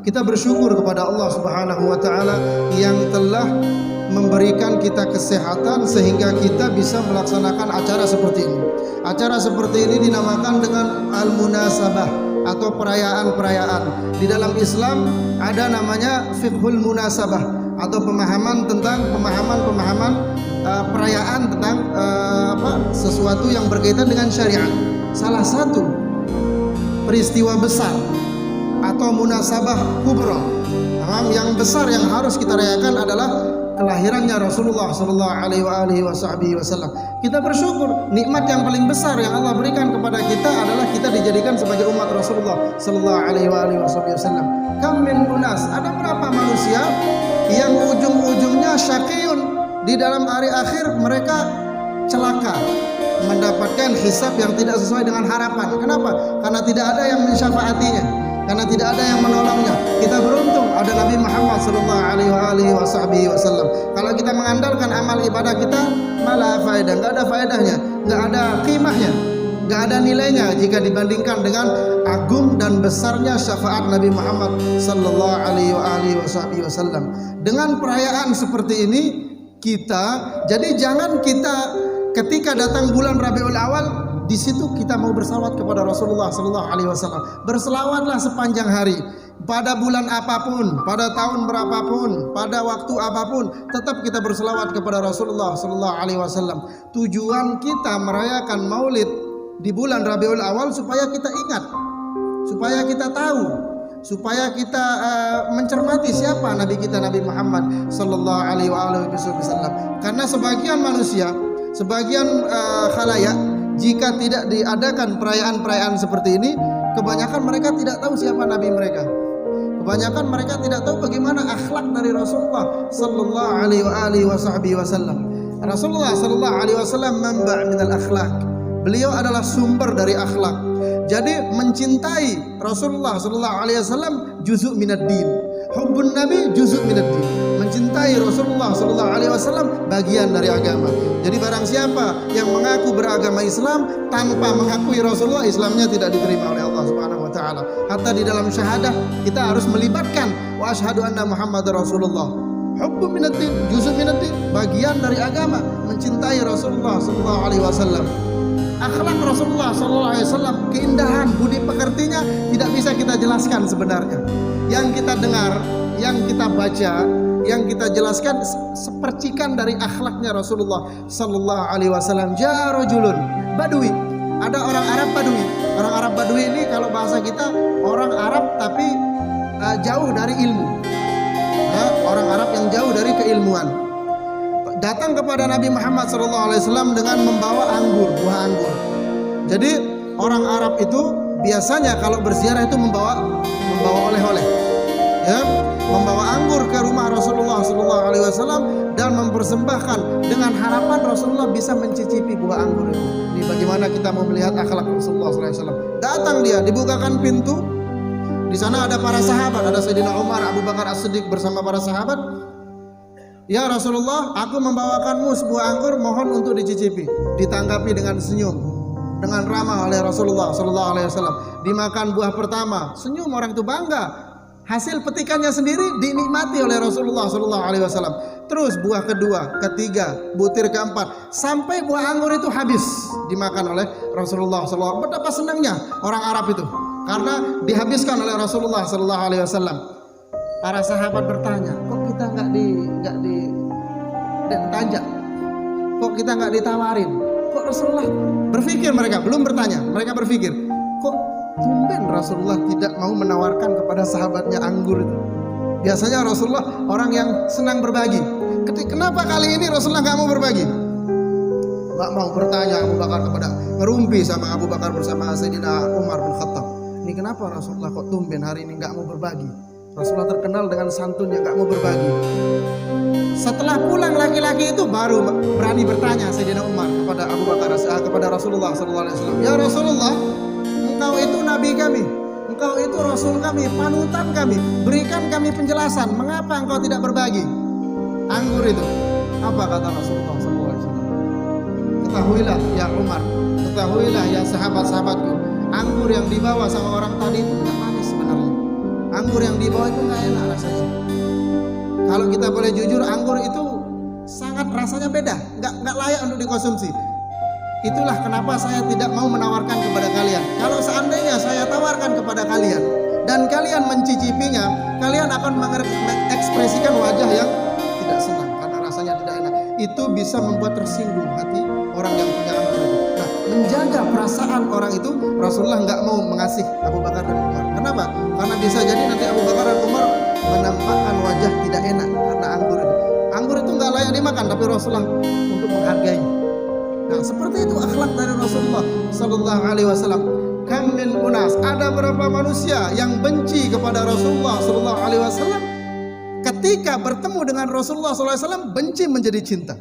Kita bersyukur kepada Allah Subhanahu wa taala yang telah memberikan kita kesehatan sehingga kita bisa melaksanakan acara seperti ini. Acara seperti ini dinamakan dengan al-munasabah atau perayaan-perayaan. Di dalam Islam ada namanya fiqhul munasabah atau pemahaman perayaan tentang sesuatu yang berkaitan dengan syariat. Salah satu peristiwa besar atau munasabah kubra yang besar yang harus kita rayakan adalah kelahirannya Rasulullah sallallahu alaihi wasallam. Kita bersyukur nikmat yang paling besar yang Allah berikan kepada kita adalah kita dijadikan sebagai umat Rasulullah sallallahu alaihi wasallam. Kam min unas, ada berapa manusia yang ujung-ujungnya syaqiyun, di dalam hari akhir mereka celaka, mendapatkan hisab yang tidak sesuai dengan harapan. Kenapa? Karena tidak ada yang mensyafaatinya, karena tidak ada yang menolongnya. Kita beruntung ada Nabi Muhammad sallallahu alaihi wasallam. Kalau kita mengandalkan amal ibadah kita, malah faedah, enggak ada faedahnya, enggak ada qimahnya, enggak ada nilainya jika dibandingkan dengan agung dan besarnya syafaat Nabi Muhammad sallallahu alaihi wasallam. Dengan perayaan seperti ini jadi jangan kita ketika datang bulan Rabiul Awal di situ kita mau bersalawat kepada Rasulullah sallallahu alaihi wasallam. Berselawatlah sepanjang hari. Pada bulan apapun, pada tahun berapapun, pada waktu apapun, tetap kita berselawat kepada Rasulullah sallallahu alaihi wasallam. Tujuan kita merayakan Maulid di bulan Rabiul Awal supaya kita ingat, supaya kita tahu, supaya kita mencermati siapa Nabi kita, Nabi Muhammad sallallahu alaihi wasallam. Karena sebagian manusia, sebagian khalayak, jika tidak diadakan perayaan-perayaan seperti ini, kebanyakan mereka tidak tahu siapa Nabi mereka. Kebanyakan mereka tidak tahu bagaimana akhlak dari Rasulullah sallallahu alaihi wasallam. Rasulullah sallallahu alaihi wasallam manba' minal akhlak. Beliau adalah sumber dari akhlak. Jadi mencintai Rasulullah sallallahu alaihi wasallam juzuk minad din. Hubbun Nabi juzuk minad din. Mencintai Rasulullah sallallahu alaihi wasallam bagian dari agama. Jadi barang siapa yang mengaku beragama Islam tanpa mengakui Rasulullah, Islamnya tidak diterima oleh Allah Subhanahu wa taala. Hatta di dalam syahadah kita harus melibatkan wa asyhadu anna Muhammadar Rasulullah. Hubbu minad din, juzuk minad din, bagian dari agama, mencintai Rasulullah sallallahu alaihi wasallam. Akhlak Rasulullah sallallahu alaihi wasallam, keindahan budi pekertinya tidak bisa kita jelaskan sebenarnya. Yang kita dengar, yang kita baca, yang kita jelaskan sepercikan dari akhlaknya Rasulullah sallallahu alaihi wasallam. Ja'a rajulun badui. Ada orang Arab badui. Orang Arab badui ini kalau bahasa kita orang Arab tapi jauh dari ilmu. Orang Arab yang jauh dari keilmuan. Datang kepada Nabi Muhammad SAW dengan membawa anggur, buah anggur. Jadi orang Arab itu biasanya kalau berziarah itu membawa oleh-oleh, ya, membawa anggur ke rumah Rasulullah SAW dan mempersembahkan dengan harapan Rasulullah bisa mencicipi buah anggur itu. Ini bagaimana kita mau melihat akhlak Rasulullah SAW. Datang dia, dibukakan pintu. Di sana ada para sahabat, ada Sayyidina Umar, Abu Bakar As-Siddiq bersama para sahabat. Ya Rasulullah, aku membawakanmu sebuah anggur, mohon untuk dicicipi. Ditanggapi dengan senyum, dengan ramah oleh Rasulullah sallallahu alaihi wasallam. Dimakan buah pertama, senyum orang itu bangga. Hasil petikannya sendiri dinikmati oleh Rasulullah sallallahu alaihi wasallam. Terus buah kedua, ketiga, butir keempat, sampai buah anggur itu habis dimakan oleh Rasulullah sallallahu alaihi wasallam. Betapa senangnya orang Arab itu karena dihabiskan oleh Rasulullah sallallahu alaihi wasallam. Para sahabat bertanya, kok kita nggak ditanjak, kok kita nggak ditawarin, kok Rasulullah berpikir, mereka belum bertanya, mereka berpikir, kok tumben Rasulullah tidak mau menawarkan kepada sahabatnya anggur itu. Biasanya Rasulullah orang yang senang berbagi. Kenapa kali ini Rasulullah nggak mau berbagi? Nggak mau bertanya Abu Bakar kepada, ngerumpi sama Abu Bakar bersama Sayyidina Umar bin Khattab. Ini kenapa Rasulullah kok tumben hari ini nggak mau berbagi? Rasulullah terkenal dengan santun yang gak mau berbagi. Setelah pulang laki-laki itu baru berani bertanya Sayyidina Umar kepada Abu Bakar, kepada Rasulullah SAW. Ya Rasulullah, engkau itu Nabi kami, engkau itu Rasul kami, panutan kami. Berikan kami penjelasan, mengapa engkau tidak berbagi anggur itu? Apa kata Rasulullah SAW? Ketahuilah ya Umar, ketahuilah ya sahabat-sahabatku, anggur yang dibawa sama orang tadi itu tidak manis sebenarnya. anggur yang dibawa itu nggak enak rasanya. Kalau kita boleh jujur, anggur itu sangat rasanya beda, nggak layak untuk dikonsumsi. Itulah kenapa saya tidak mau menawarkan kepada kalian. Kalau seandainya saya tawarkan kepada kalian dan kalian mencicipinya, kalian akan mengekspresikan wajah yang tidak senang karena rasanya tidak enak. Itu bisa membuat tersinggung hati orang yang punya anggur itu. Nah, menjaga perasaan orang itu, Rasulullah nggak mau mengasih Abu Bakar dan Umar. Kenapa? Karena bisa jadi nanti Abu Bakar dan Umar menampakkan wajah tidak enak karena anggur itu. Anggur itu nggak layak dimakan, tapi Rasulullah untuk menghargai. Nah, seperti itu akhlak dari Rasulullah Sallallahu Alaihi Wasallam. Kam min unas, ada berapa manusia yang benci kepada Rasulullah Sallallahu Alaihi Wasallam, ketika bertemu dengan Rasulullah Sallallahu Alaihi Wasallam benci menjadi cinta.